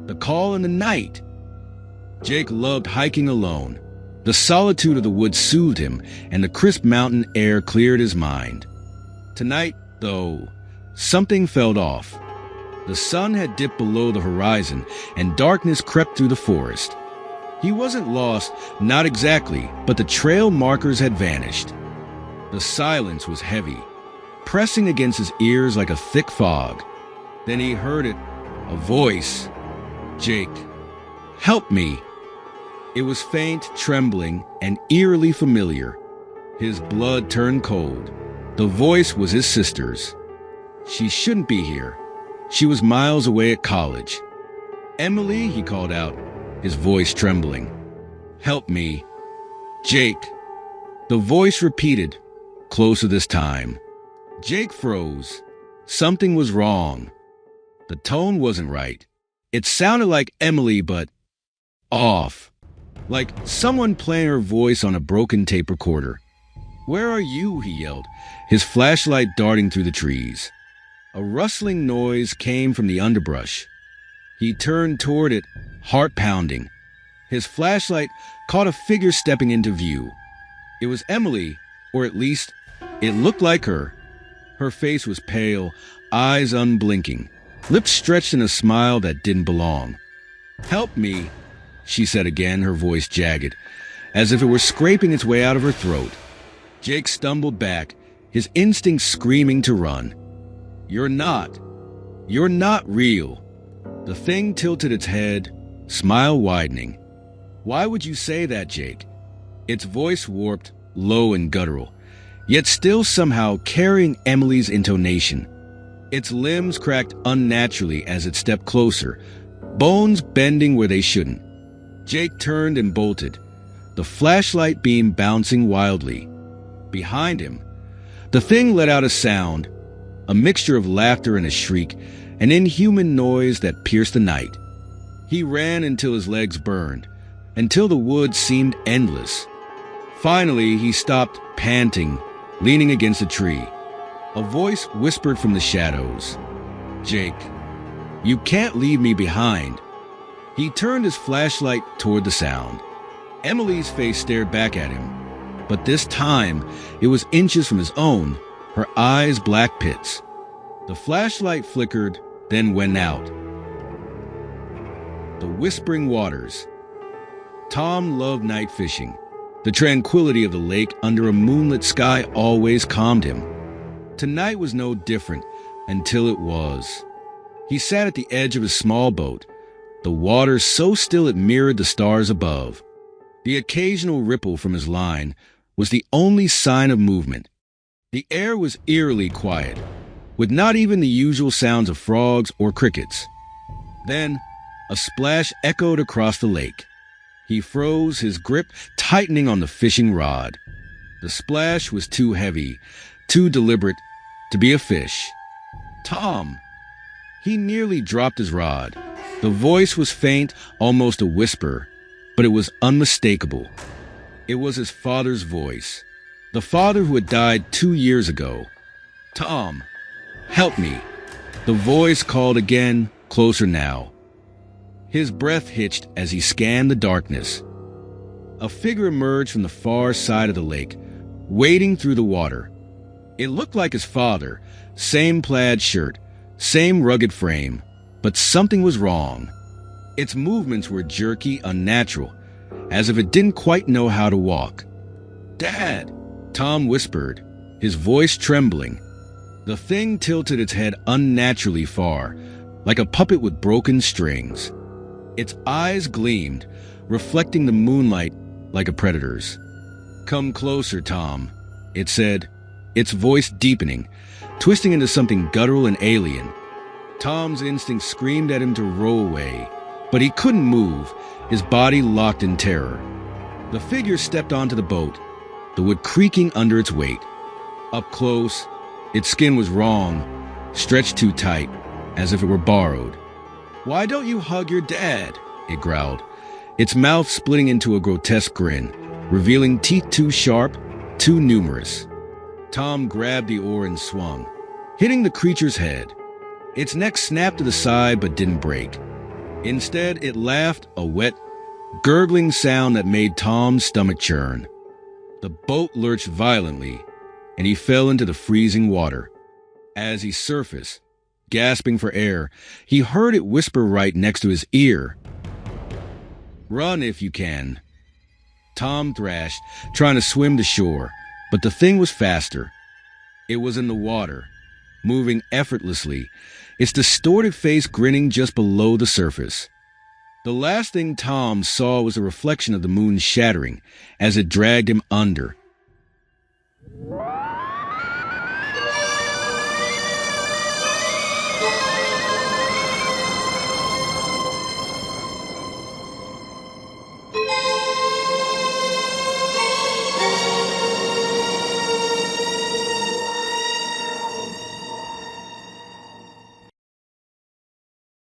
The call in the night. Jake loved hiking alone. The solitude of the woods soothed him, and the crisp mountain air cleared his mind. Tonight, though, something felt off. The sun had dipped below the horizon, and darkness crept through the forest. He wasn't lost, not exactly, but the trail markers had vanished. The silence was heavy, pressing against his ears like a thick fog. Then he heard it, a voice. "Jake, help me." It was faint, trembling, and eerily familiar. His blood turned cold. The voice was his sister's. She shouldn't be here. She was miles away at college. "Emily," he called out, his voice trembling. "Help me. Jake." The voice repeated, closer this time. Jake froze. Something was wrong. The tone wasn't right. It sounded like Emily, but off. Like someone playing her voice on a broken tape recorder. "Where are you?" he yelled, his flashlight darting through the trees. A rustling noise came from the underbrush. He turned toward it, heart pounding. His flashlight caught a figure stepping into view. It was Emily, or at least, it looked like her. Her face was pale, eyes unblinking, lips stretched in a smile that didn't belong. "Help me," she said again, her voice jagged, as if it were scraping its way out of her throat. Jake stumbled back, his instincts screaming to run. You're not real." The thing tilted its head, smile widening. "Why would you say that, Jake?" Its voice warped, low and guttural, yet still somehow carrying Emily's intonation. Its limbs cracked unnaturally as it stepped closer, bones bending where they shouldn't. Jake turned and bolted, the flashlight beam bouncing wildly. Behind him, the thing let out a sound, a mixture of laughter and a shriek, an inhuman noise that pierced the night. He ran until his legs burned, until the woods seemed endless. Finally, he stopped, panting, leaning against a tree. A voice whispered from the shadows, "Jake, you can't leave me behind." He turned his flashlight toward the sound. Emily's face stared back at him, but this time it was inches from his own, her eyes black pits. The flashlight flickered, then went out. The whispering waters. Tom loved night fishing. The tranquility of the lake under a moonlit sky always calmed him. Tonight was no different, until it was. He sat at the edge of his small boat, the water so still it mirrored the stars above. The occasional ripple from his line was the only sign of movement. The air was eerily quiet, with not even the usual sounds of frogs or crickets. Then, a splash echoed across the lake. He froze, his grip tightening on the fishing rod. The splash was too heavy, too deliberate, to be a fish. "Tom!" He nearly dropped his rod. The voice was faint, almost a whisper, but it was unmistakable. It was his father's voice, the father who had died 2 years ago. "Tom, help me." The voice called again, closer now. His breath hitched as he scanned the darkness. A figure emerged from the far side of the lake, wading through the water. It looked like his father, same plaid shirt, same rugged frame, but something was wrong. Its movements were jerky, unnatural, as if it didn't quite know how to walk. "Dad!" Tom whispered, his voice trembling. The thing tilted its head unnaturally far, like a puppet with broken strings. Its eyes gleamed, reflecting the moonlight like a predator's. "Come closer, Tom," it said, its voice deepening, twisting into something guttural and alien. Tom's instinct screamed at him to row away, but he couldn't move, his body locked in terror. The figure stepped onto the boat, the wood creaking under its weight. Up close, its skin was wrong, stretched too tight, as if it were borrowed. "Why don't you hug your dad?" it growled, its mouth splitting into a grotesque grin, revealing teeth too sharp, too numerous. Tom grabbed the oar and swung, hitting the creature's head. Its neck snapped to the side but didn't break. Instead, it laughed, a wet, gurgling sound that made Tom's stomach churn. The boat lurched violently, and he fell into the freezing water. As he surfaced, gasping for air, he heard it whisper right next to his ear. "Run if you can." Tom thrashed, trying to swim to shore, but the thing was faster. It was in the water, moving effortlessly, its distorted face grinning just below the surface. The last thing Tom saw was a reflection of the moon shattering as it dragged him under.